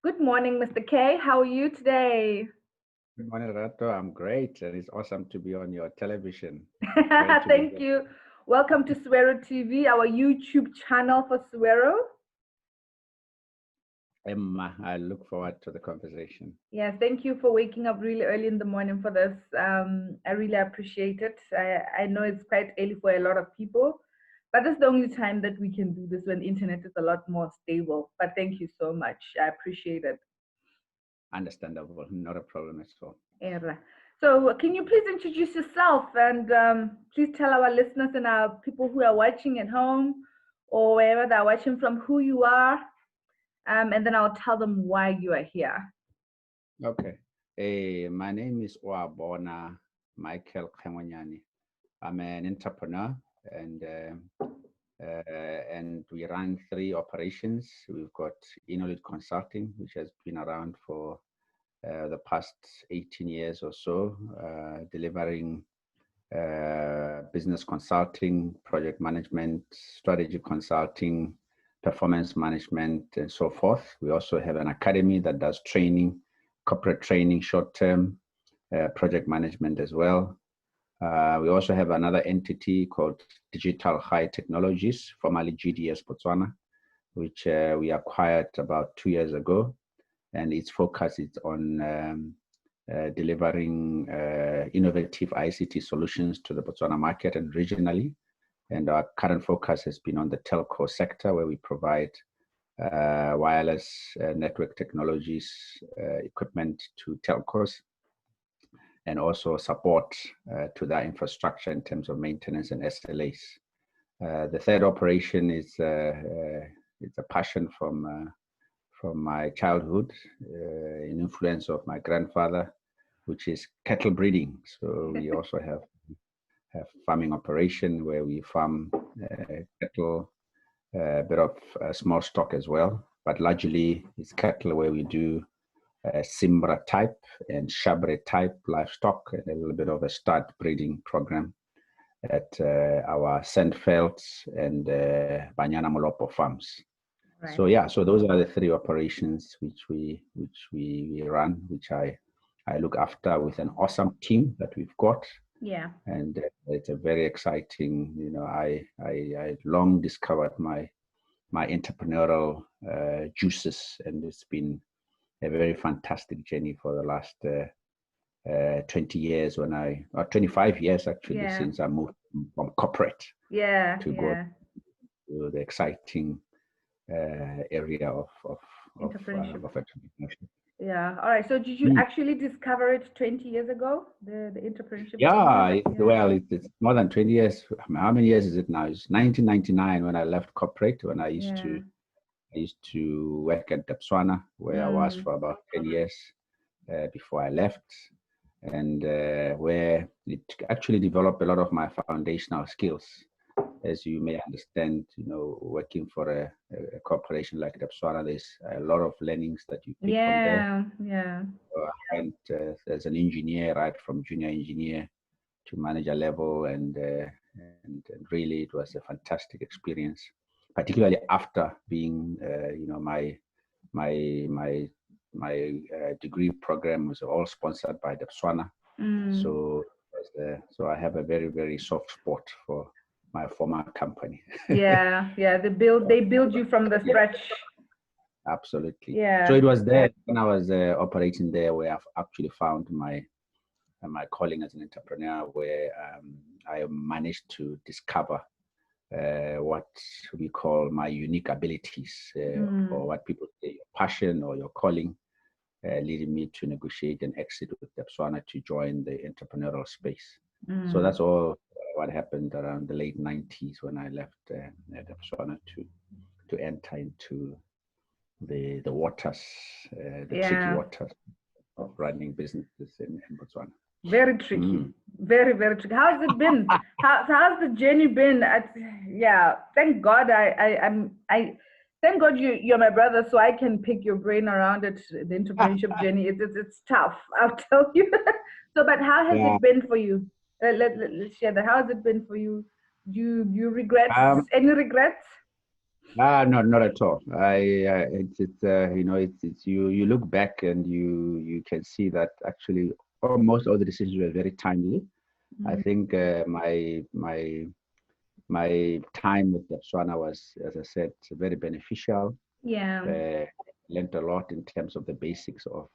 Good morning, Mr. K. How are you today? Good morning, Rato. I'm great, and it's awesome to be on your television. Great to be Thank here. you. Welcome to Suero TV, our YouTube channel for Suero. Emma, I look forward to the conversation. Yes, thank you for waking up really early in the morning for this. I really appreciate it. I know it's quite early for a lot of people, but that's the only time that we can do this when the internet is a lot more stable. But thank you so much. I appreciate it. Understandable, not a problem at all. Era. So, can you please introduce yourself and please tell our listeners and our people who are watching at home or wherever they're watching from who you are, and then I'll tell them why you are here. Okay. My name is Oabona Michael Khemonyani. I'm an entrepreneur, and we run 3 operations. We've got Innolead Consulting, which has been around for the past 18 years or so, delivering business consulting, project management, strategy consulting, performance management, and so forth. We also have an academy that does training, corporate training, short-term, project management as well. We also have another entity called Digital High Technologies, formerly GDS Botswana, which we acquired about 2 years ago. And its focus is on delivering innovative ICT solutions to the Botswana market and regionally. And our current focus has been on the telco sector, where we provide wireless network technologies, equipment to telcos, and also support to that infrastructure in terms of maintenance and SLAs. The third operation is it's a passion from my childhood, an influence of my grandfather, which is cattle breeding. So we also have farming operation where we farm cattle, a bit of small stock as well, but largely it's cattle where we do Simbra type and Shabre type livestock and a little bit of a stud breeding program at our Sandfelds and Banyana Molopo farms. Right. So yeah, so those are the 3 operations which we run, which I look after with an awesome team that we've got. Yeah. And it's a very exciting, I long discovered my entrepreneurial juices, and it's been a very fantastic journey for the last 20 years or 25 years actually, since I moved from corporate to go to the exciting area of entrepreneurship. Yeah. All right. So did you actually discover it 20 years ago, the entrepreneurship? Yeah. Well, it's more than 20 years. How many years is it now? It's 1999 when I left corporate, when I used to work at Botswana, where I was for about 10 years before I left, and where it actually developed a lot of my foundational skills. As you may understand, working for a corporation like Botswana, there's a lot of learnings that you pick from there. Yeah. So I went as an engineer, right from junior engineer to manager level, and really it was a fantastic experience, particularly after being, my degree program was all sponsored by Botswana. So I have a very, very soft spot for my former company. Yeah. They build you from the scratch. Absolutely. Yeah. So it was there when I was operating there where I've actually found my calling as an entrepreneur, where I managed to discover what we call my unique abilities, or what people say your passion or your calling, leading me to negotiate and exit with Botswana to join the entrepreneurial space. So that's all what happened around the late 90s when I left Botswana to enter into the waters, the tricky waters of running businesses in Botswana. Very tricky. Very, very tricky. How's it been? How's the journey been? Thank God thank God you're my brother, so I can pick your brain around it. The entrepreneurship journey, it's tough, I'll tell you. So, but how has it been for you? Let's share that. How has it been for you? Do you regret any regrets? No, not at all. It's you look back and you can see that actually almost all the decisions were very timely. I Mm. think my time with Botswana was, as I said, very beneficial. Yeah. Uh, Learned a lot in terms of the basics of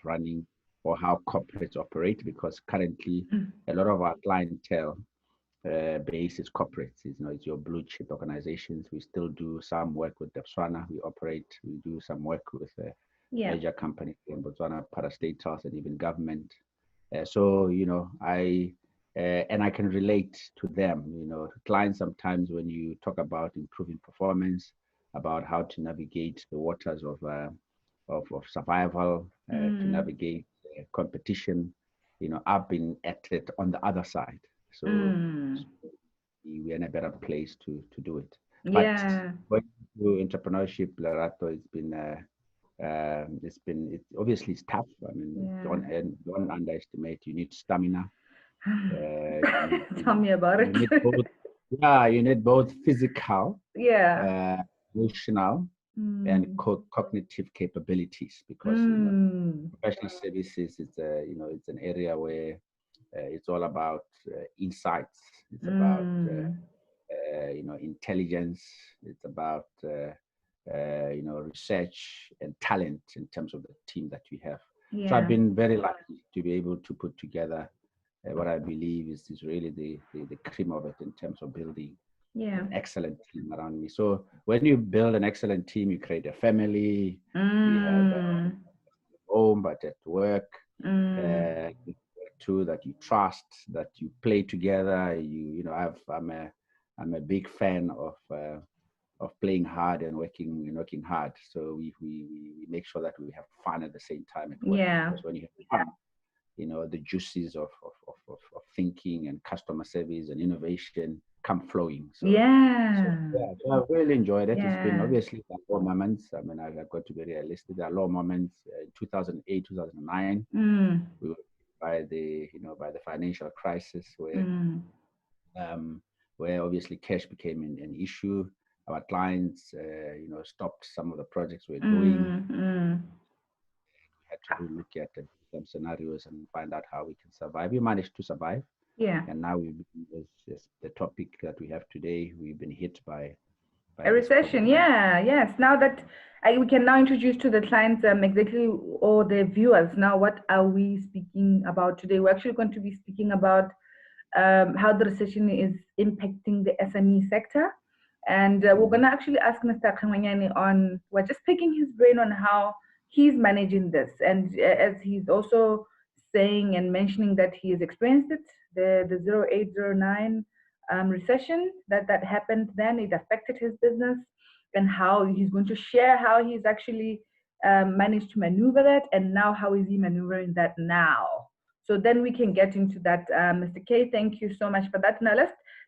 running or how corporates operate, because currently Mm. a lot of our clientele base is corporates. It's your blue chip organizations. We still do some work with Botswana. We do some work with Yeah. major companies in Botswana, parastatals, and even government. So, and I can relate to them. Clients sometimes, when you talk about improving performance, about how to navigate the waters of survival, to Mm. navigate competition, I've been at it on the other side. So, Mm. so we're in a better place to do it. But Yeah. going through entrepreneurship, Lerato, it's obviously it's tough. I mean, Yeah. don't underestimate. You need stamina. You need, Tell me about you it. need both. Yeah, you need both physical, Yeah. uh, emotional, and Mm. cognitive capabilities, because Mm. professional services it's an area where it's all about insights. It's about Mm. intelligence. It's about research and talent in terms of the team that we have. So I've Yeah. been very lucky to be able to put together what I believe is really the cream of it in terms of building Yeah. an excellent team around me. So when you build an excellent team, you create a family. We have a Mm. home, but at work, Mm. too, that you trust, that you play together. I'm a big fan of playing hard and working hard. So we make sure that we have fun at the same time at work, Yeah. because when you have fun, the juices of thinking and customer service and innovation come flowing. So Yeah. yeah, so I've really enjoyed it. It's been Yeah. obviously low moments. I mean, I've got to be realistic. There are low moments. In 2008, 2009, Mm. we were by the financial crisis, Mm. um, where obviously cash became an issue. Our clients, stopped some of the projects we're doing. Mm. Mm. Had to look at some scenarios and find out how we can survive. We managed to survive, Yeah. and now as the topic that we have today, we've been hit by A this recession, COVID-19. yeah, yes. Now that we can now introduce to the clients exactly, or the viewers, now what are we speaking about today? We're actually going to be speaking about how the recession is impacting the SME sector. And we're going to actually ask Mr. Khangwanyani on, we're just picking his brain on how he's managing this. And as he's also saying and mentioning that he has experienced it, the 0809 recession that happened then, it affected his business, and how he's going to share how he's actually managed to maneuver that, and now how is he maneuvering that now. So then we can get into that. Mr. K, thank you so much for that. Now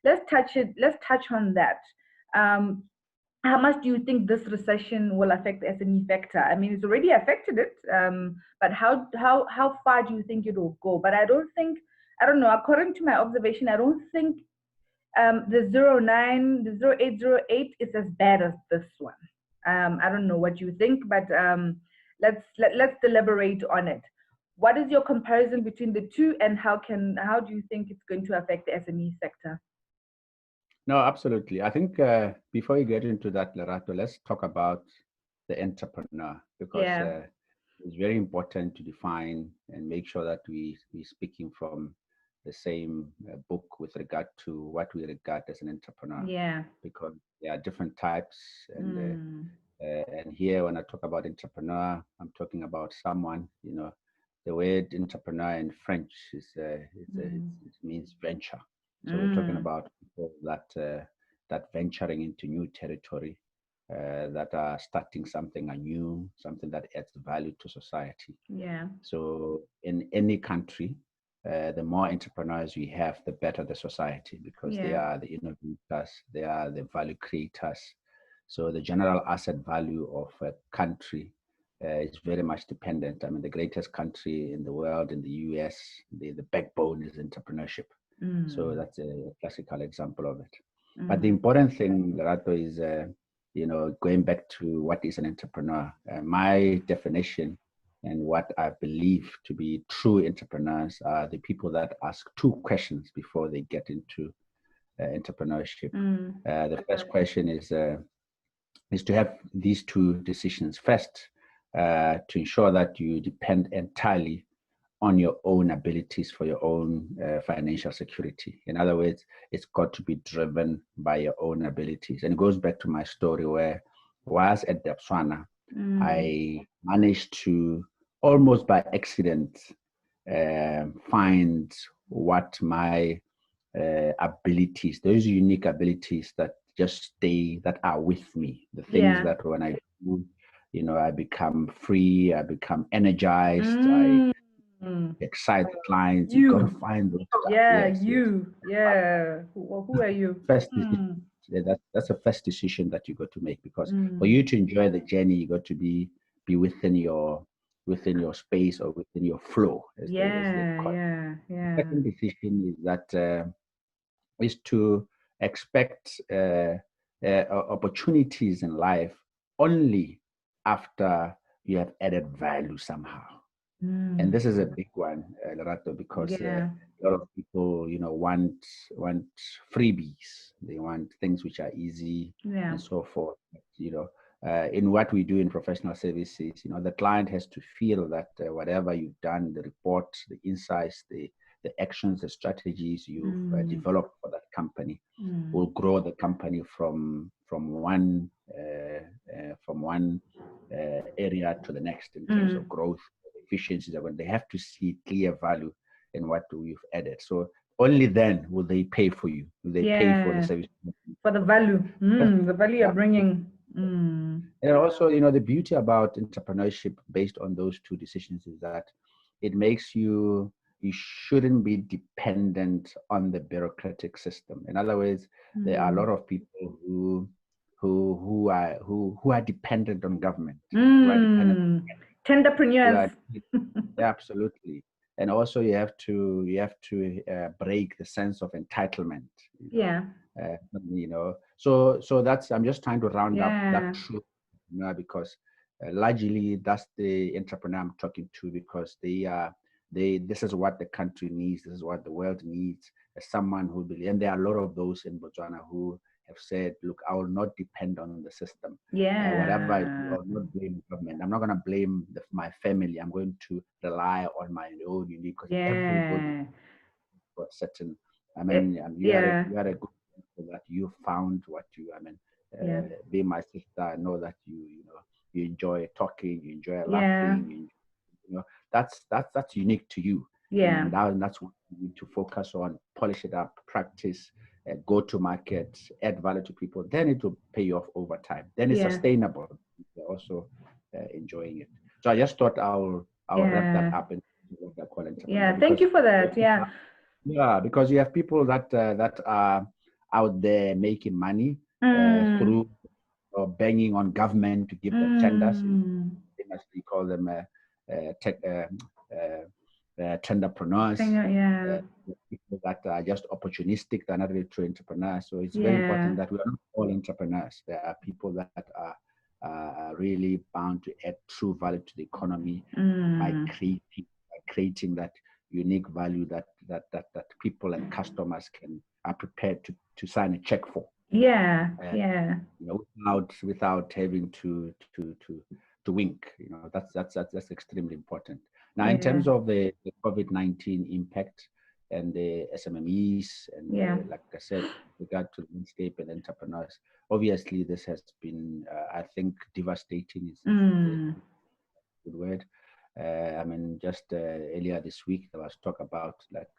let's touch on that. Um, how much do you think this recession will affect the SME sector? I mean, it's already affected it, but how far do you think it will go? But I don't know. According to my observation, I don't think the 0808 is as bad as this one. I don't know what you think, but let's deliberate on it. What is your comparison between the two, and how do you think it's going to affect the SME sector? No, absolutely. I think before you get into that, Lerato, let's talk about the entrepreneur, because Yeah, it's very important to define and make sure that we're speaking from the same book with regard to what we regard as an entrepreneur, yeah. because there are different types. Mm, And here, when I talk about entrepreneur, I'm talking about someone, the word entrepreneur in French it means venture. So we're talking mm, about people that venturing into new territory, that are starting something anew, something that adds value to society. yeah, So in any country, the more entrepreneurs we have, the better the society, because they yeah, are the innovators, they are the value creators. So the general asset value of a country is very much dependent. I mean, the greatest country in the world, in the US, the backbone is entrepreneurship. So mm, that's a classical example of it. But the important thing, Lerato, is going back to what is an entrepreneur. My definition and what I believe to be true entrepreneurs are the people that ask two questions before they get into entrepreneurship. The first question is to have these two decisions. First, to ensure that you depend entirely on your own abilities for your own financial security. In other words, it's got to be driven by your own abilities. And it goes back to my story where whilst at Botswana, I managed to almost by accident find what my abilities, those unique abilities that just stay, that are with me, the things that when I do, I become free, I become energized, I excite clients. You got to find those stuff. Yeah, Yes, yeah. Who are you? First, that's a first decision that you got to make, because for you to enjoy the journey, you got to be within your space or within your flow, as they call it. The second decision is that is to expect opportunities in life only after you have added value somehow. And this is a big one, Lerato, because a lot of people, want freebies. They want things which are easy and so forth. In what we do in professional services, the client has to feel that whatever you've done, the reports, the insights, the actions, the strategies you've developed for that company will grow the company from one area to the next in terms of growth, efficiencies. They have to see clear value in what we've added. So only then will they pay for you. Will they pay for the service? For the value, the value you're bringing. And also, the beauty about entrepreneurship based on those two decisions is that it makes you shouldn't be dependent on the bureaucratic system. In other words, there are a lot of people who are dependent on government. Who are dependent Tenderpreneurs. Yeah, absolutely. And also you have to break the sense of entitlement. So that's, I'm just trying to round up that truth, because largely that's the entrepreneur I'm talking to, because this is what the country needs, this is what the world needs, as someone who believes. And there are a lot of those in Botswana who have said, look, I will not depend on the system. Whatever I do, I will not blame government. I'm not going to blame my family. I'm going to rely on my own unique, because everybody got certain. You had a good example that you found what you. Being my sister, I know that you enjoy talking, you enjoy laughing. That's unique to you. And that's what you need to focus on, polish it up, practice, go to market, add value to people. Then it will pay you off over time. Then it's sustainable. You're also enjoying it. So I just thought I'll wrap that up in what I call entrepreneur. Thank you for that. Yeah, because you have people that are out there making money through banging on government to give them tenders. We call them tenderpreneurs. People that are just opportunistic, they're not really true entrepreneurs. So it's very important that we are not all entrepreneurs. There are people that are really bound to add true value to the economy by creating that unique value that people and customers are prepared to sign a check for. Without having to wink. That's extremely important. Now, in terms of the COVID-19 impact and the SMMEs and like I said, with regard to landscape and entrepreneurs, obviously this has been, I think, devastating is the good word. Just earlier this week there was talk about, like,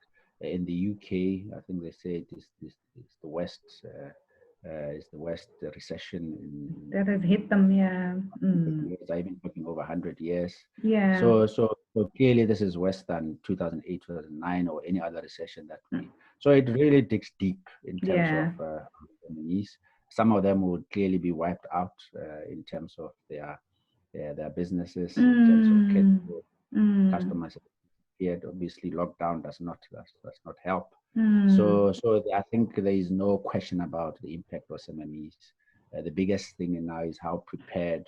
in the UK, I think they say it is the West. Is the West recession that has hit them? I've been talking over 100 years. So clearly this is worse than 2008, 2009, or any other recession that we. So it really digs deep in terms of economies. Some of them would clearly be wiped out in terms of their businesses, in terms of customers. period. Obviously, lockdown does not help. Mm. So I think there is no question about the impact of SMMEs. The biggest thing now is how prepared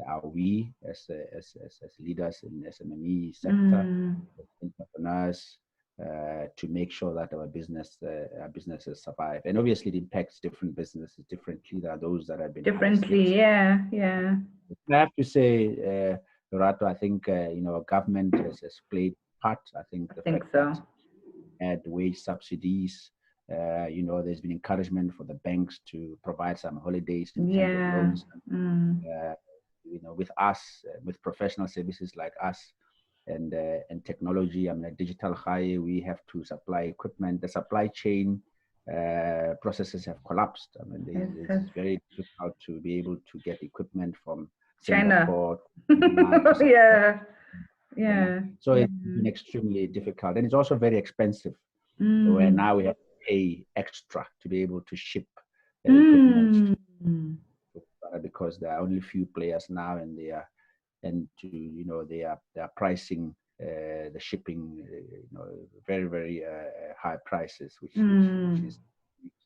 are we as leaders in the SMME sector, entrepreneurs, to make sure that our businesses survive. And obviously, it impacts different businesses differently. There are those that have been differently. Yeah. I have to say, Lorato, I think government has played part. I think the fact so. that had wage subsidies. There's been encouragement for the banks to provide some holidays in terms of loans. With us, with professional services like us, and technology. I mean, digital high, we have to supply equipment. The supply chain processes have collapsed. I mean, it's very difficult to be able to get equipment from Singapore. Yeah. So it's been extremely difficult, and it's also very expensive. Where now we have to pay extra to be able to ship equipment, because there are only few players now, and they are pricing the shipping, very, very high prices, which is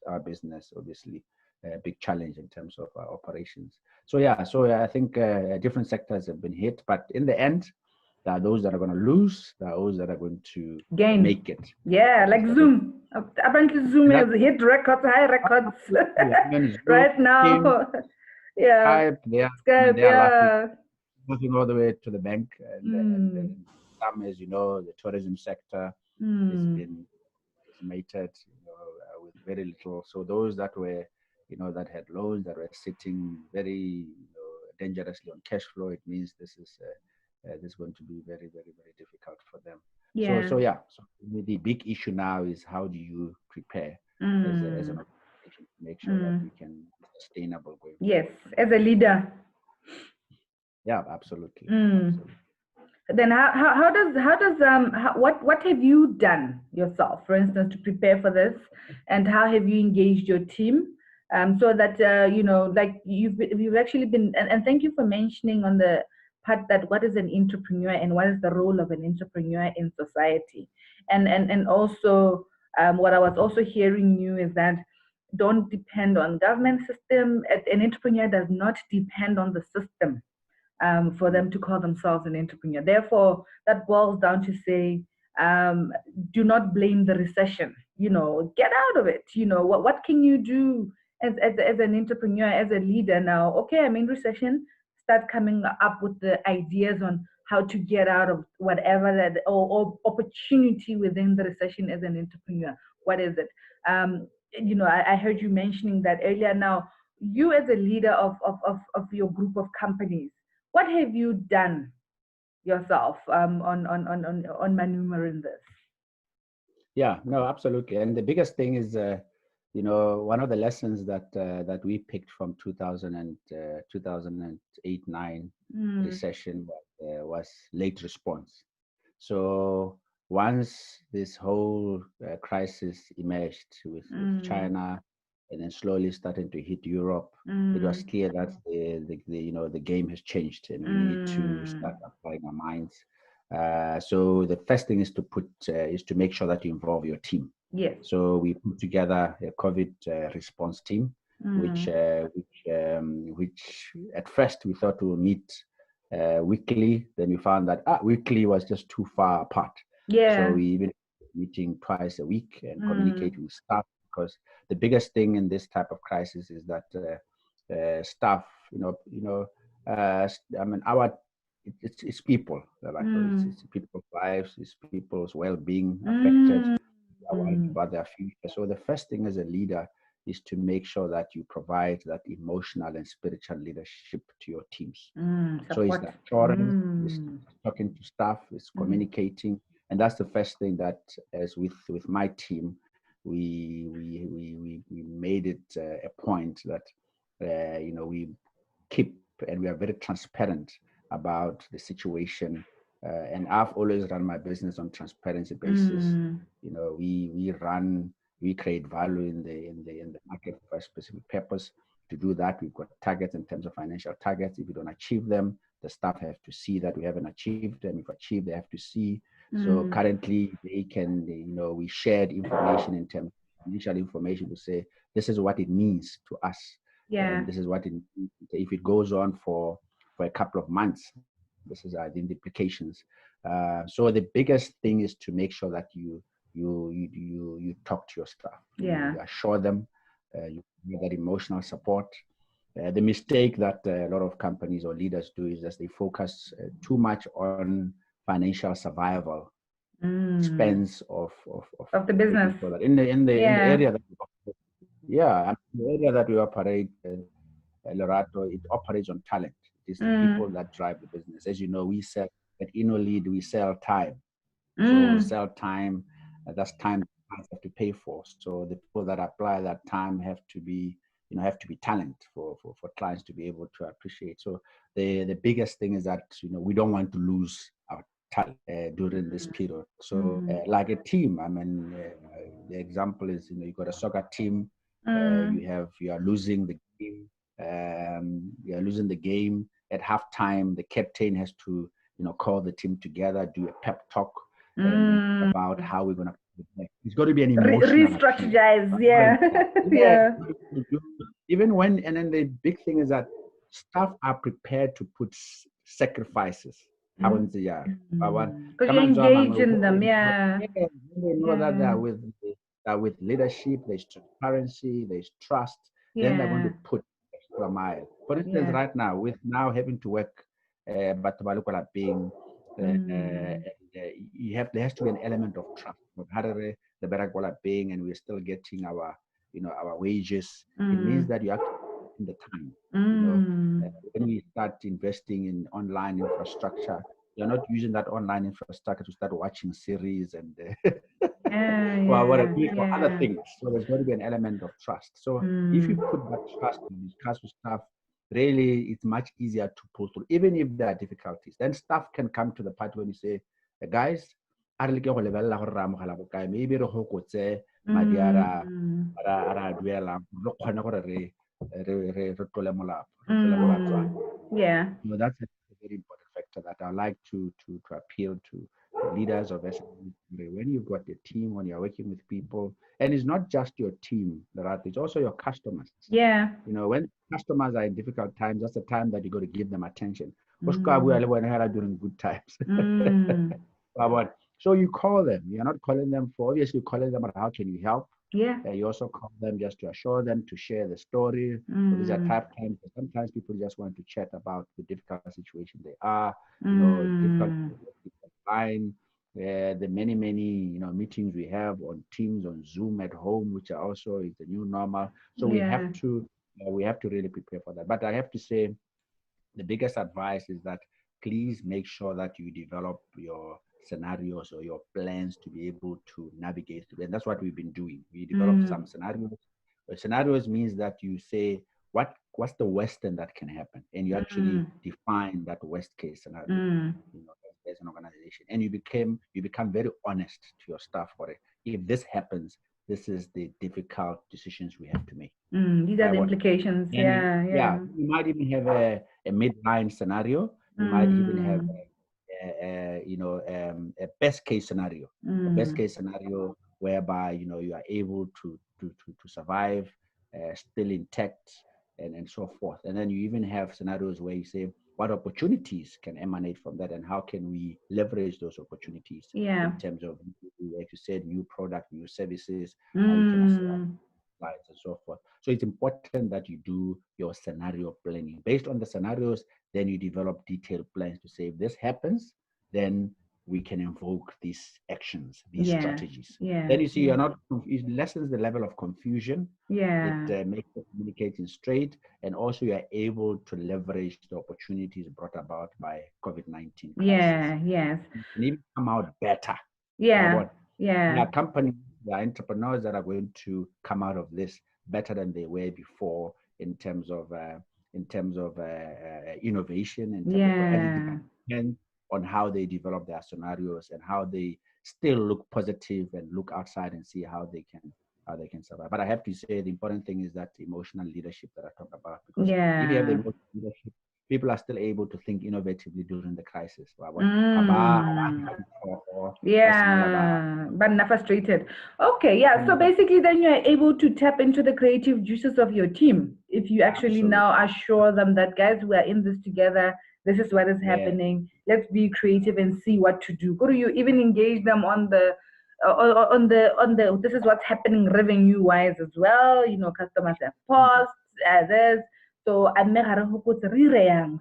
our business, obviously, a big challenge in terms of our operations. So I think different sectors have been hit, but in the end, there are those that are going to lose, there are those that are going to make it. Yeah, like Zoom. Apparently, Zoom has hit high records right now. Skype, they are laughing all the way to the bank. And some, as you know, the tourism sector has been decimated, with very little. So those that were, that had loans, that were sitting very dangerously on cash flow, it means this is going to be very, very, very difficult for them. So the big issue now is how do you prepare as an organization to make sure that we can be sustainable going forward. Yes, as a leader. Yeah, absolutely. Then what have you done yourself, for instance, to prepare for this, and how have you engaged your team, so that like you've actually been, and thank you for mentioning on the part that what is an entrepreneur and what is the role of an entrepreneur in society, and also what I was also hearing you is that don't depend on government system. An entrepreneur does not depend on the system for them to call themselves an entrepreneur. Therefore, that boils down to say, do not blame the recession. Get out of it. What can you do as an entrepreneur, as a leader now? Okay, I'm in recession. Start coming up with the ideas on how to get out of whatever that or opportunity within the recession as an entrepreneur. What is it? I heard you mentioning that earlier. Now, you as a leader of your group of companies, what have you done yourself on maneuvering this? Yeah, no, absolutely. And the biggest thing is, one of the lessons that we picked from 2008-9 recession was late response. So once this whole crisis emerged with China, and then slowly starting to hit Europe, it was clear that the game has changed, and we need to start applying our minds. So the first thing is to make sure that you involve your team. Yes. So we put together a COVID response team, which at first we thought we would meet weekly. Then we found that weekly was just too far apart. Yeah. So we been meeting twice a week and communicating with staff, because the biggest thing in this type of crisis is that staff, it's people. It's people's lives, it's people's well-being affected. About their future. So the first thing as a leader is to make sure that you provide that emotional and spiritual leadership to your teams. So it's the assurance, it's talking to staff, it's communicating, and that's the first thing that, as with my team, we made it a point that we keep, and we are very transparent about the situation. And I've always run my business on transparency basis. We create value in the market for a specific purpose. To do that, we've got targets in terms of financial targets. If we don't achieve them, the staff have to see that we haven't achieved them. If achieved, they have to see So currently we shared information in terms of initial information to say, this is what it means to us. Yeah. And this is what it means. If it goes on for a couple of months, this is the implications. So the biggest thing is to make sure that you talk to your staff. Yeah. You assure them, you give that emotional support. The mistake that a lot of companies or leaders do is that they focus too much on financial survival, expense of the business. making sure that in the area that we operate, Lorato, it operates on talent. It is the people that drive the business. As you know, we sell at Innolead, we sell time. So we sell time. That's time clients have to pay for. So the people that apply that time have to be talent for clients to be able to appreciate. So the biggest thing is that we don't want to lose our talent during this period. So like a team, I mean, the example is you got a soccer team. You are losing the game. You are losing the game at halftime. The captain has to call the team together, do a pep talk about how we're gonna. It's got to be an emotional re-strategize. Yeah. Even when, and then the big thing is that staff are prepared to put sacrifices. Because you engage in them. Yeah. They know that they're with leadership. There's transparency. There's trust. Then they're going to put extra mile. For instance, right now, with now having to work, but being. There has to be an element of trust. The Barakwala paying, and we're still getting our wages. It means that you have to put in the time. When we start investing in online infrastructure, you're not using that online infrastructure to start watching series and or other things. So there's got to be an element of trust. So if you put that trust and discuss with staff, really it's much easier to pull through, even if there are difficulties. Then staff can come to the part when you say, guys, maybe yeah. That's a very important factor that I like to appeal to leaders of SME. When you've got a team, when you're working with people, and it's not just your team, it's also your customers. Yeah. When customers are in difficult times, that's the time that you got to give them attention. During good times. So you call them. You're not calling them for, obviously you're calling them, how can you help? Yeah. You also call them just to assure them, to share the story. So these are tough times. Sometimes people just want to chat about the difficult situation they are, difficult line. The many meetings we have on Teams, on Zoom at home, which are also is the new normal. So we have to really prepare for that. But I have to say, the biggest advice is that please make sure that you develop your scenarios or your plans to be able to navigate through. And that's what we've been doing. We developed some scenarios. Scenarios means that you say, what's the worst thing that can happen? And you actually define that worst case scenario as an organization. And you become very honest to your staff for it. If this happens, this is the difficult decisions we have to make. These are the implications. Yeah. You might even have a midline scenario. You might even have a best case scenario. A best case scenario whereby you are able to survive, still intact, and so forth. And then you even have scenarios where you say, what opportunities can emanate from that, and how can we leverage those opportunities in terms of, like you said, new product, new services, how you can and so forth. So it's important that you do your scenario planning. Based on the scenarios, then you develop detailed plans to say, if this happens, then we can invoke these actions, these strategies. Then you see, it lessens the level of confusion. It makes the communicating straight, and also you are able to leverage the opportunities brought about by COVID-19 crisis. And even come out better. There are companies, there are entrepreneurs that are going to come out of this better than they were before in terms of innovation, and it depends on how they develop their scenarios and how they still look positive and look outside and see how they can survive. But I have to say, the important thing is that emotional leadership that I talk about, because if you have the emotional leadership, people are still able to think innovatively during the crisis. Yeah, but not frustrated. Okay, yeah. So Mm. basically, then you're able to tap into the creative juices of your team if you actually Absolutely. now assure them that, guys, we are in this together. This is what is Yeah. happening. Let's be creative and see what to do. Go to you even engage them on the this is what's happening revenue wise as well. You know, customers have paused, there's so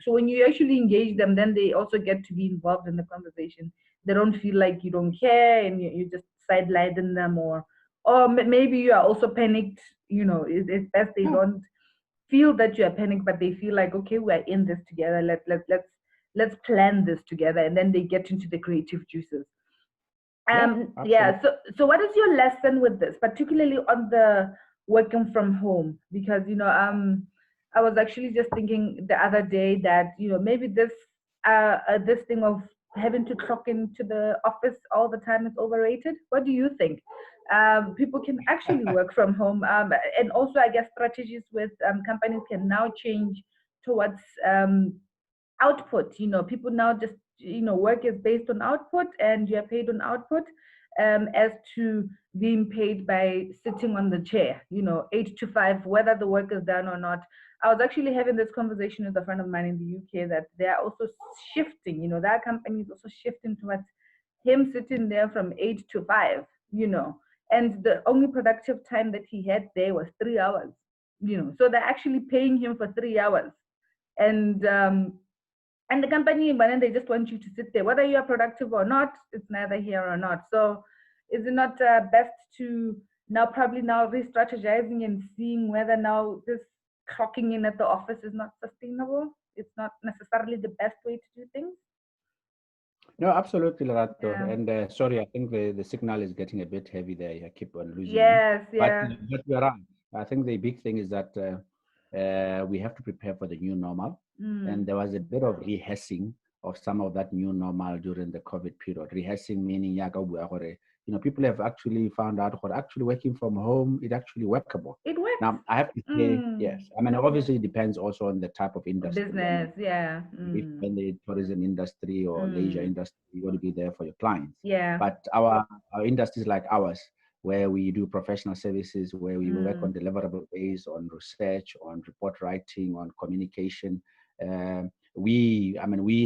so when you actually engage them, then they also get to be involved in the conversation. They don't feel like you don't care and you just sidelining them, or maybe you are also panicked. You know, it's best they don't feel that you are panicked, but they feel like, okay, we are in this together. Let's plan this together, and then they get into the creative juices. Yeah, Yeah, absolutely. so what is your lesson with this, particularly on the working from home? Because I was actually just thinking the other day that maybe this thing of having to clock into the office all the time is overrated. What do you think? People can actually work from home, and also I guess strategies with companies can now change towards output. People now just work is based on output, and you're paid on output, as to being paid by sitting on the chair, 8 to 5, whether the work is done or not. I was actually having this conversation with a friend of mine in the UK that they are also shifting. That company is also shifting towards him sitting there from 8 to 5, and the only productive time that he had there was 3 hours. So they're actually paying him for 3 hours, and the company, but then they just want you to sit there whether you are productive or not. It's neither here or not. So is it not best to now probably now re-strategizing and seeing whether now this clocking in at the office is not sustainable? It's not necessarily the best way to do things. No, absolutely, Lerato. Yeah. And sorry, I think the signal is getting a bit heavy there. I keep on losing you. Yes. But, Yeah. but you're right. I think the big thing is that we have to prepare for the new normal. And Mm. there was a bit of rehearsing of some of that new normal during the COVID period. Rehearsing meaning, people have actually found out what actually working from home is actually workable. It works. Now, I have to say, yes. I mean, obviously, it depends also on the type of industry. I mean, Business. Yeah. if in the tourism industry or leisure Mm. industry, you want to be there for your clients. Yeah. But our industries like ours, where we do professional services, where we work on Mm. deliverable based, on research, on report writing, on communication, we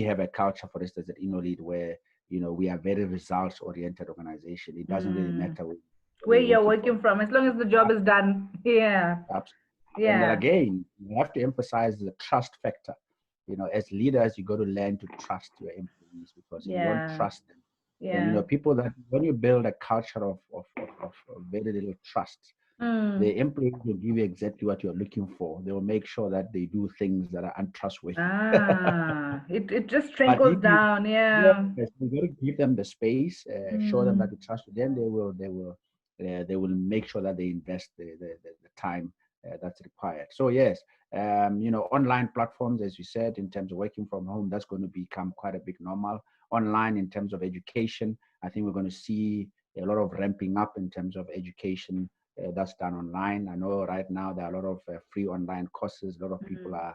have a culture, for instance, at Innolead, where we are very results oriented organization. It doesn't really Mm. matter where Where you're you're working from. working from, as long as the job is done. Yeah. And then Yeah. again, you have to emphasize the trust factor. As leaders, you got to learn to trust your employees, because if you don't Yeah. trust them, then Yeah. people that when you build a culture of very little trust, Mm. the employees will give you exactly what you're looking for. They will make sure that they do things that are untrustworthy. It just But trickles if you, down. yes, Yeah. you got to give them the space, show them that Mm. you trust them. They will make sure that they invest the time that's required. So yes, online platforms, as you said, in terms of working from home, that's going to become quite a big normal. Online, in terms of education, I think we're going to see a lot of ramping up in terms of education that's done online. I know right now there are a lot of free online courses. A lot of people Mm.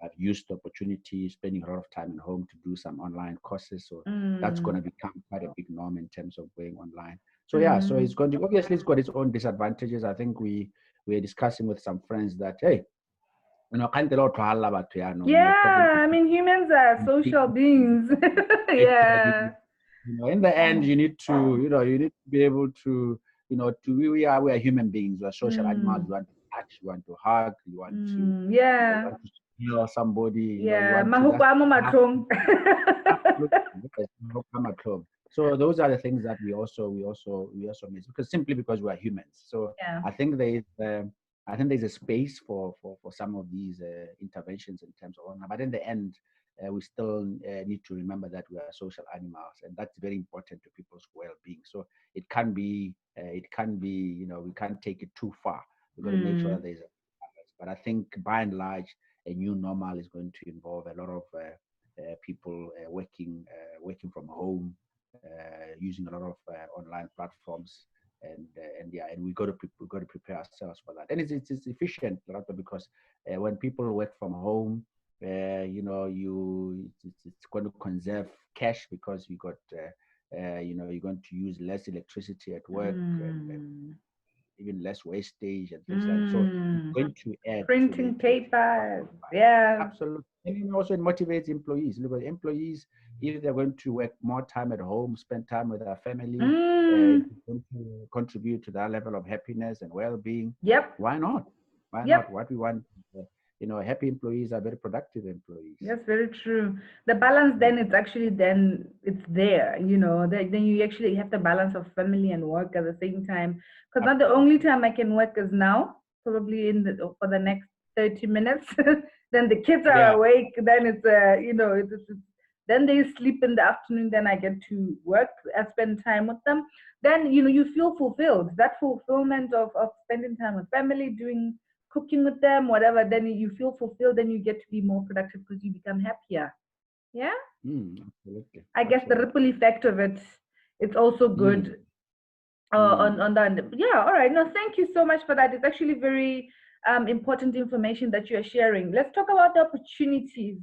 have used the opportunity, spending a lot of time at home to do some online courses. So that's going Mm. to become quite a big norm in terms of going online. So yeah, so it's Mm. going to, obviously it's got its own disadvantages. I think we're discussing with some friends that, hey, can't a lot to halla batho yaanong, you're talking to Yeah. I mean, humans are social people. beings. Yeah. In the end, you need to, you need to be able to, we are human beings. We're social animals. Mm. You want to touch, you want to hug, you want to, Mm. Yeah. smell somebody, you Yeah. want to Mahuko just amo laugh. matlong. Absolutely. Yes, no come at home. So those are the things that we also miss, because simply because we are humans. So Yeah. I think there's a space for some of these interventions in terms of honor. But in the end, we still need to remember that we are social animals, and that's very important to people's well-being. So it can be, we can't take it too far. We've got to make sure that Mm. there's a balance. But I think by and large, a new normal is going to involve a lot of people working from home, using a lot of online platforms, and we got to prepare ourselves for that. And it's efficient, because when people work from home, it's going to conserve cash because you're going to use less electricity at work and even less wastage and things like that. So it's Mm. going to add to Printing the papers. Yeah. absolutely. And also it motivates employees. Look at employees, if they're going to work more time at home, spend time with their family, Mm. it's going to contribute to that level of happiness and well-being. Yep. Why not? Why not? Yep. What we want, happy employees are very productive employees. That's very true. The balance then it's actually then it's there, then you actually have the balance of family and work at the same time. Because not the only time I can work is now, probably for the next 30 minutes. Then the kids are Yeah. awake, then then they sleep in the afternoon, then I get to work, I spend time with them. Then you feel fulfilled. That fulfillment of spending time with family, doing cooking with them, whatever, then you feel fulfilled, then you get to be more productive because you become happier. Yeah. Absolutely. I guess the Absolutely. ripple effect of it, it's also Mm, good mm. on that. Yeah, all right. No, thank you so much for that. It's actually very important information that you're sharing. Let's talk about the opportunities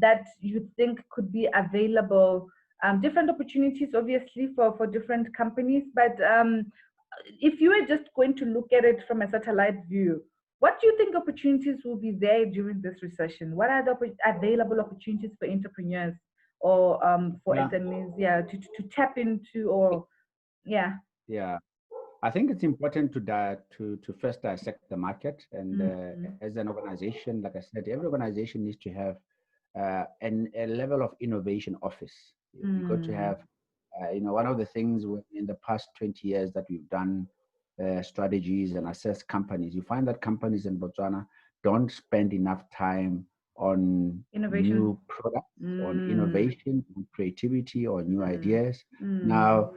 that you think could be available. Different opportunities, obviously, for different companies, but if you were just going to look at it from a satellite view, what do you think opportunities will be there during this recession? What are the available opportunities for entrepreneurs or for Yeah. SMEs, yeah, to tap into or yeah. Yeah. I think it's important to first dissect the market, and Mm, as an organization, like I said, every organization needs to have a level of innovation office. You got to mm, have, one of the things in the past 20 years that we've done strategies and assess companies, you find that companies in Botswana don't spend enough time on innovation. new products, on Mm, innovation, on creativity, or new mm, ideas. mm, Now,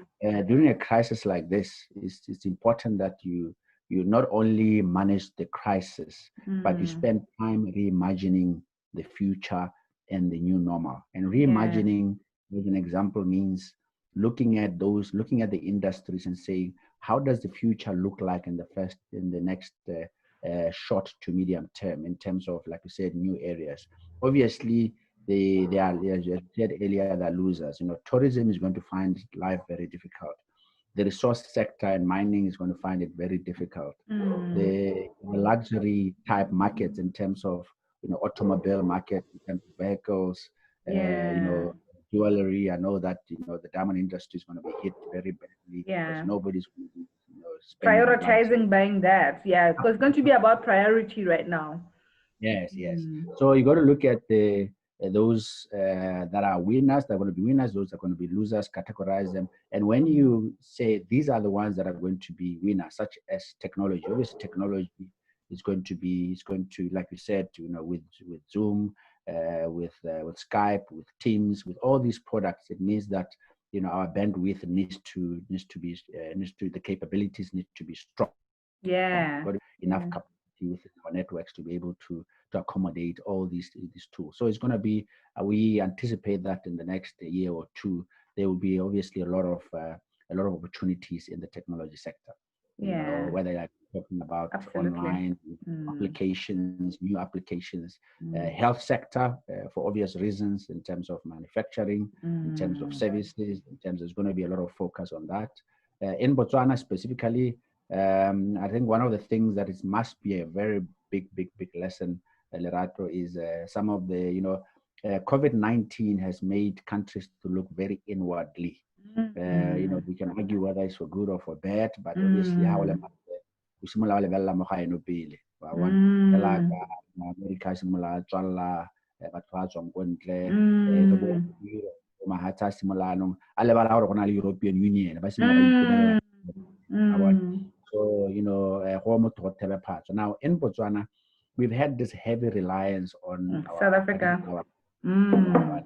during a crisis like this, it's important that you not only manage the crisis, but you mm. spend time reimagining the future and the new normal. And Yes. reimagining, as an example, means looking at the industries and saying, how does the future look like in the next short to medium term in terms of, like you said, new areas. Obviously, they are, as you said earlier, they're losers. Tourism is going to find life very difficult. The resource sector and mining is going to find it very difficult. Mm, The luxury type markets in terms of automobile market, in terms of vehicles, yeah. jewelry. I know that the diamond industry is going to be hit very badly because Yeah. nobody's going to be spending on luxury. Prioritizing buying that. Yeah. Because it's going to be about priority right now. Yes, yes. Mm, So you got to look at the those that are winners. They're going to be winners. Those are going to be losers. Categorize them. And when you say these are the ones that are going to be winners, such as technology, obviously technology is going to, like you said, with Zoom, with Skype, with Teams, with all these products. It means that our bandwidth the capabilities need to be strong. yeah. Got enough Yeah. capacity within our networks to be able to accommodate all these tools. So it's going to be, we anticipate that in the next year or two, there will be obviously a lot of opportunities in the technology sector. Yeah. Whether you're talking about Absolutely. online Mm, applications, new applications, mm, health sector for obvious reasons in terms of manufacturing, in terms of mm. services, in terms there's going to be a lot of focus on that. In Botswana specifically, I think one of the things that is must be a very big lesson, Lerato, is some of the, COVID-19 has made countries to look very inwardly. Mm, We can argue whether it's for good or for bad, but obviously how le mm, o simolola o lebelela mo gaeno pele wa bona fela mm, ka America a simolola a tswalela batho ba tswang ko ntle re bo mm, mahatsa a simolola anong a lebala gore go na le European Union ba simolola ba itumelela mm, ba bona. mm. So, go motho go thebe phatso. Now, in Botswana, we've had this heavy reliance on South our, I think, Africa. our Mm,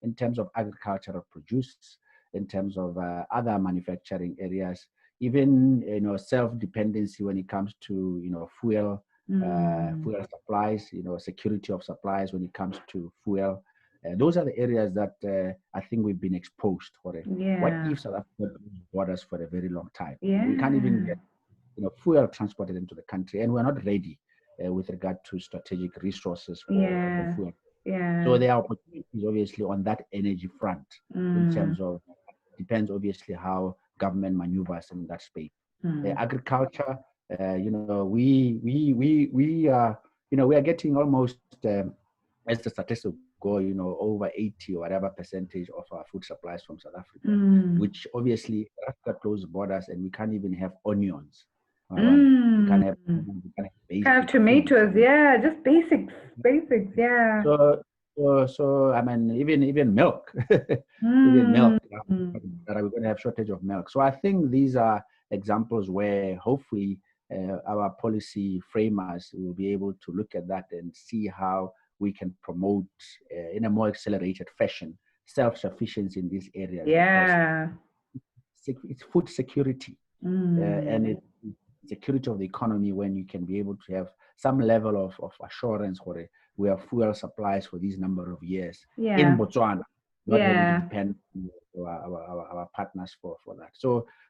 in terms of agricultural produce, in terms of other manufacturing areas, even self-dependency when it comes to mm. fuel supplies, security of supplies when it comes to fuel. Those are the areas that I think we've been exposed for it. What Yeah. if South Africa borders for a very long time? We can't even Yeah. get fuel transported into the country, and we're not ready. with regard to strategic resources for Yeah. fuel. Yeah. So there are opportunities obviously on that energy front in terms of, depends obviously how government maneuvers in that space. Agriculture, we are, we are getting almost, as the statistics go, over 80 or whatever percentage of our food supplies from South Africa, which obviously Africa closed borders and we can't even have onions. We can't have, Kind of basic tomatoes, foods. yeah, just basics, yeah. So I mean, even milk, even milk, that we're going to have shortage of milk. So I think these are examples where hopefully our policy framers will be able to look at that and see how we can promote in a more accelerated fashion self-sufficiency in these areas, Yeah. because it's food security and it's security of the economy when you can be able to have some level of assurance for it. We have fuel supplies for these number of years in Botswana, not having to depend on our partners for that.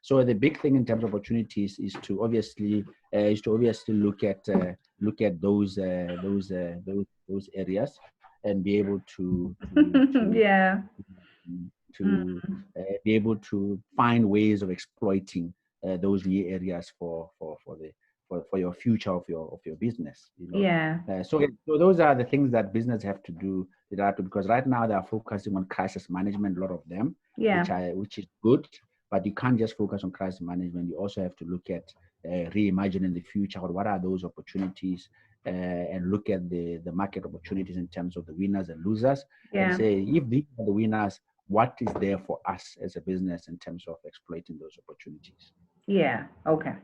So the big thing in terms of opportunities is to obviously look at those areas and be able to yeah. be able to find ways of exploiting those areas for your future of your business. Yeah. So those are the things that business have to do, because right now they are focusing on crisis management, a lot of them, which is good, but you can't just focus on crisis management. You also have to look at reimagining the future, or what are those opportunities, and look at the market opportunities in terms of the winners and losers, and say, if these are the winners, what is there for us as a business in terms of exploiting those opportunities? Yeah. Okay.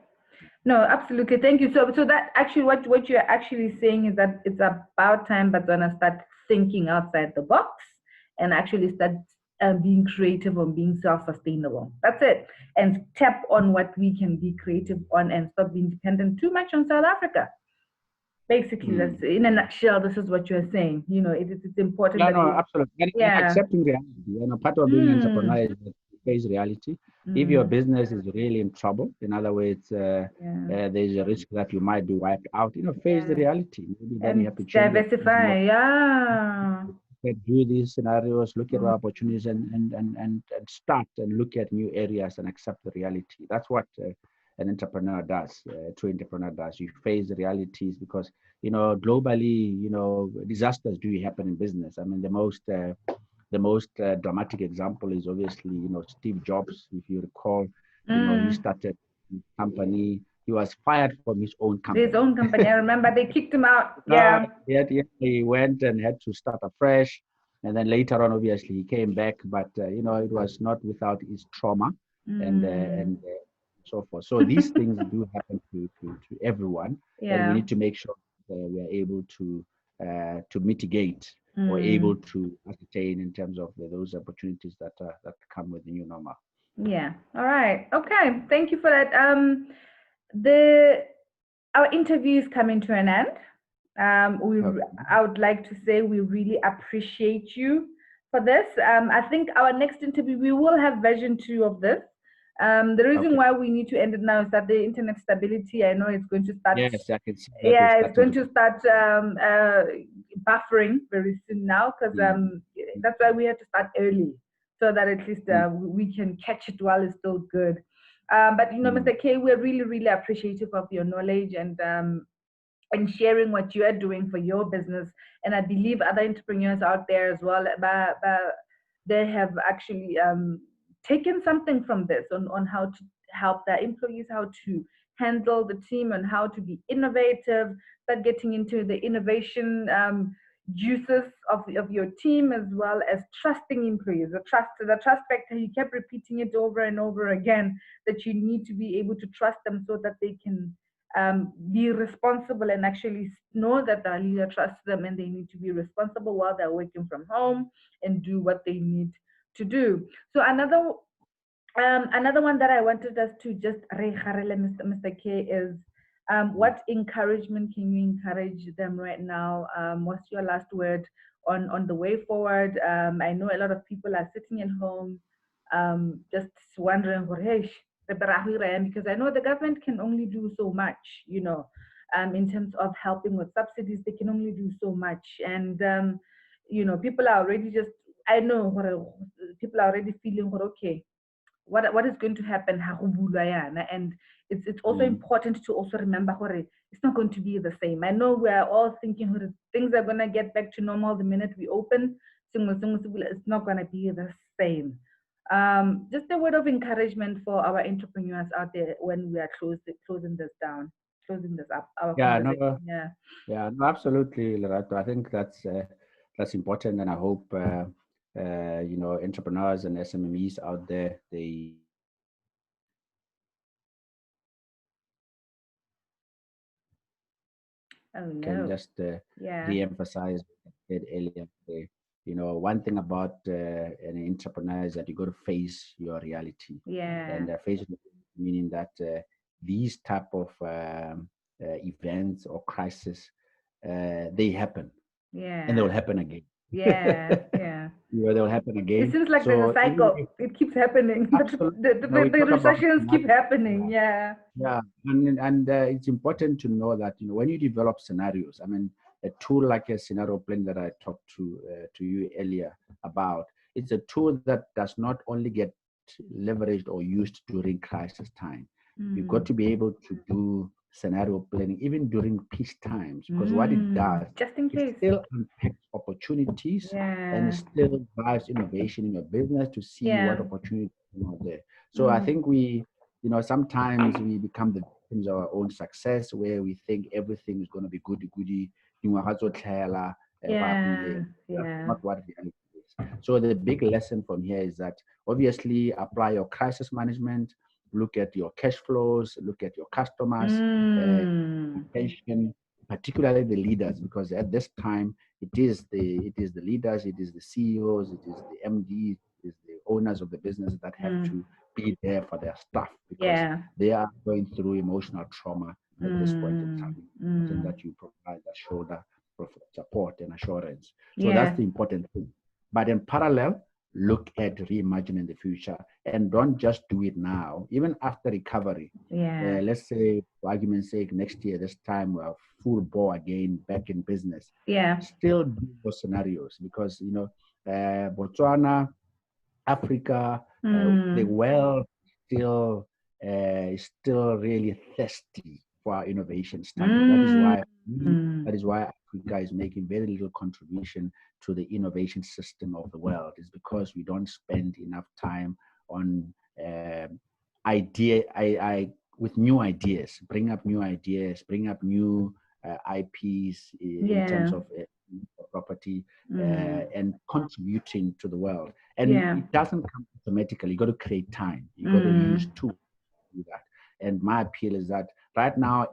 No, absolutely. Thank you. So that actually, what you're actually saying is that it's about time Botswana start thinking outside the box and actually start being creative and being self-sustainable. That's it. And tap on what we can be creative on and stop being dependent too much on South Africa. Basically, that's in a nutshell. This is what you're saying. It's important that absolutely. And accepting reality. Part of being an entrepreneur is that you face reality. If your business is really in trouble, in other words, there's a risk that you might be wiped out. Face the reality. Maybe then you have to change diversify. Do these scenarios, look at opportunities, and start and look at new areas and accept the reality. That's what an entrepreneur does. True entrepreneur does. You face the realities, because globally, disasters do happen in business. I mean, the most dramatic example is obviously Steve Jobs. If you recall, he started a company. He was fired from his own company. His own company. I remember they kicked him out. Yet he went and had to start afresh. And then later on, obviously, he came back. But, it was not without his trauma and so forth. So these things do happen to everyone. And we need to make sure that we are able to mitigate or able to ascertain in terms of those opportunities that come with the new normal. Yeah. All right. Okay. Thank you for that. Our interview is coming to an end. I would like to say we really appreciate you for this. I think our next interview, we will have version 2 of this. The reason why we need to end it now is that the internet stability, I know it's going to start. Yes, I can see that. Yeah, it's going to start buffering very soon now, because that's why we have to start early, so that at least we can catch it while it's still good. But Mr. K, we're really, really appreciative of your knowledge and sharing what you are doing for your business. And I believe other entrepreneurs out there as well, they have actually taken something from this on how to help their employees, how to handle the team, and how to be innovative, start getting into the innovation juices of your team, as well as trusting employees. The trust factor, you kept repeating it over and over again, that you need to be able to trust them so that they can be responsible and actually know that the leader trusts them, and they need to be responsible while they're working from home and do what they need to do. So another one that I wanted us to just Mr. K, is what encouragement can you encourage them right now? What's your last word on the way forward? I know a lot of people are sitting at home just wondering, hey, because I know the government can only do so much, in terms of helping with subsidies. They can only do so much. And, people are already just, I know people are already feeling, okay, what is going to happen, and it's also Mm. important to also remember it's not going to be the same. I know we are all thinking things are going to get back to normal the minute we open. It's not going to be the same. Just a word of encouragement for our entrepreneurs out there when we are closing this down, closing this up, our Yeah, conversation. no, yeah, no, absolutely, Lerato. I think that's important, and I hope entrepreneurs and SMEs out there, they Oh can no. just Yeah. re-emphasize what I said earlier. One thing about an entrepreneur is that you got to face your reality, Yeah. and face it meaning that these type of events or crisis, they happen and they'll Yeah. happen again. Yeah. Yeah. They'll happen It again. seems like there's a So even if cycle. It keeps happening. absolutely, we The talk about recessions keep scenarios. happening. Yeah. Yeah, and it's important to know that when you develop scenarios, I mean, a tool like a scenario plan that I talked to you earlier about, it's a tool that does not only get leveraged or used during crisis time. You've got Mm. to be able to do scenario planning even during peace times, because what it does, Just in it case. still unpacks opportunities and it Yeah. still drives innovation in your business to see what Yeah. opportunities are there. So I Mm. think sometimes we become the victims of our own success, where we think everything is going to be goody goody. Yeah. That's Yeah. not what reality is. So the big lesson from here is that obviously apply your crisis management, look at your cash flows, look at your customers, uh, Mm. attention, particularly the leaders, because at this time it is the leaders, it is the CEOs, it is the MDs, it is the owners of the business that have Mm. to be there for their staff, because Yeah. they are going through emotional trauma at this point in Mm. time. It's important Mm. that you provide that shoulder of support and assurance. So that's Yeah. the important thing. But in parallel, look at reimagining the future and don't just do it now, even after recovery. Yeah. Let's say, for argument's sake, next year, this time we're full bore again, back in business. Yeah. Still do those scenarios, because, Botswana, Africa, the Mm. world still is still really thirsty for our innovation standard. Mm. That is why Africa is making very little contribution to the innovation system of the world. Is because we don't spend enough time on with new ideas, bring up new IPs in terms Yeah. of property, Mm. and contributing to the world. And Yeah. it doesn't come automatically. You got to create time. You got to use Mm. tools to do that. And my appeal is that right now,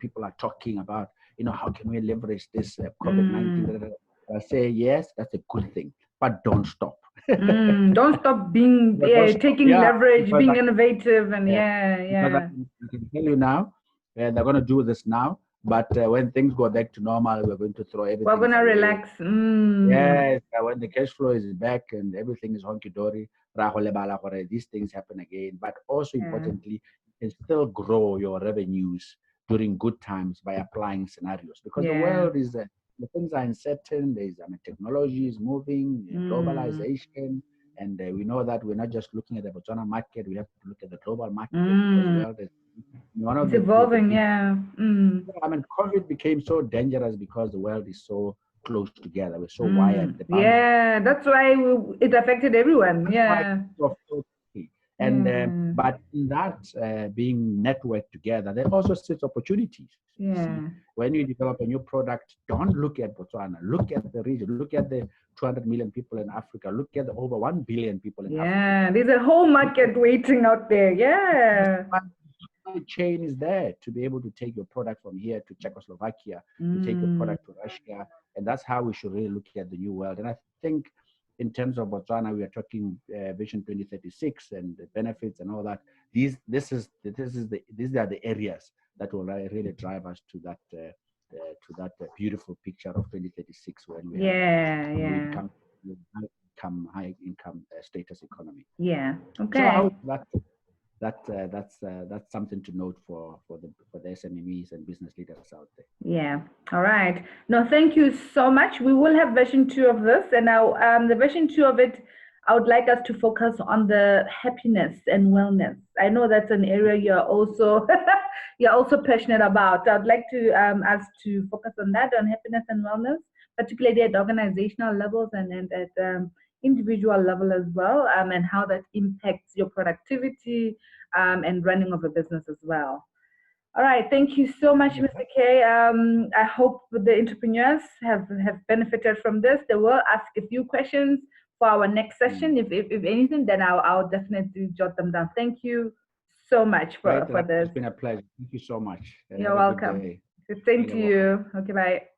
people are talking about, how can we leverage this COVID-19? Mm. I say, yes, that's a good thing, but don't stop. Don't stop being, But don't stop. taking Yeah, leverage, being innovative, and yeah, yeah, because yeah. I can tell you now, they're going to do this now. But when things go back to normal, we're going to throw We're everything gonna away. relax. Yes, when the cash flow is back and everything is honky dory, these things happen again. But also Yeah. importantly, you can still grow your revenues during good times by applying scenarios, because the Yeah. world the things are uncertain. Technology is moving, Mm. globalization, and we know that we're not just looking at the Botswana market. We have to look at the global market, because Mm. world is one of It's the evolving. big. Yeah. Mm. I mean, COVID became so dangerous because the world is so close together. We're so wired. Mm. The boundaries. Yeah. That's why it affected everyone. That's why Yeah. it's so key. And Yeah. but in that being networked together, there also sits opportunities. You see, Yeah. when you develop a new product, don't look at Botswana. Look at the region. Look at the 200 million people in Africa. Look at the over 1 billion people in Yeah. Africa. There's a whole market waiting out there. Yeah. The chain is there to be able to take your product from here to Czechoslovakia, to take your Mm. product to Russia. And that's how we should really look at the new world. And I think in terms of Botswana, we are talking Vision 2036 and the benefits and all that. These are the areas that will really drive us to that beautiful picture of 2036, when we have Yeah. low Yeah. income, high income status economy. Yeah. So I Okay. hope that. that's something to note for the SMEs and business leaders out there. Yeah. All right. No, thank you so much. We will have version 2 of this, and now the version 2 of it, I would like us to focus on the happiness and wellness. I know that's an area you're also you're also passionate about. I'd like to us to focus on that, on happiness and wellness, particularly at organizational levels and at individual level as well, and how that impacts your productivity and running of a business as well. All right, thank you so much, Mr. K. I hope the entrepreneurs have benefited from this. They will ask a few questions for our next session. If anything, then I'll definitely jot them down. Thank you so much for this. It's been a pleasure. Thank you so much. You're welcome. The same to you. Okay, bye.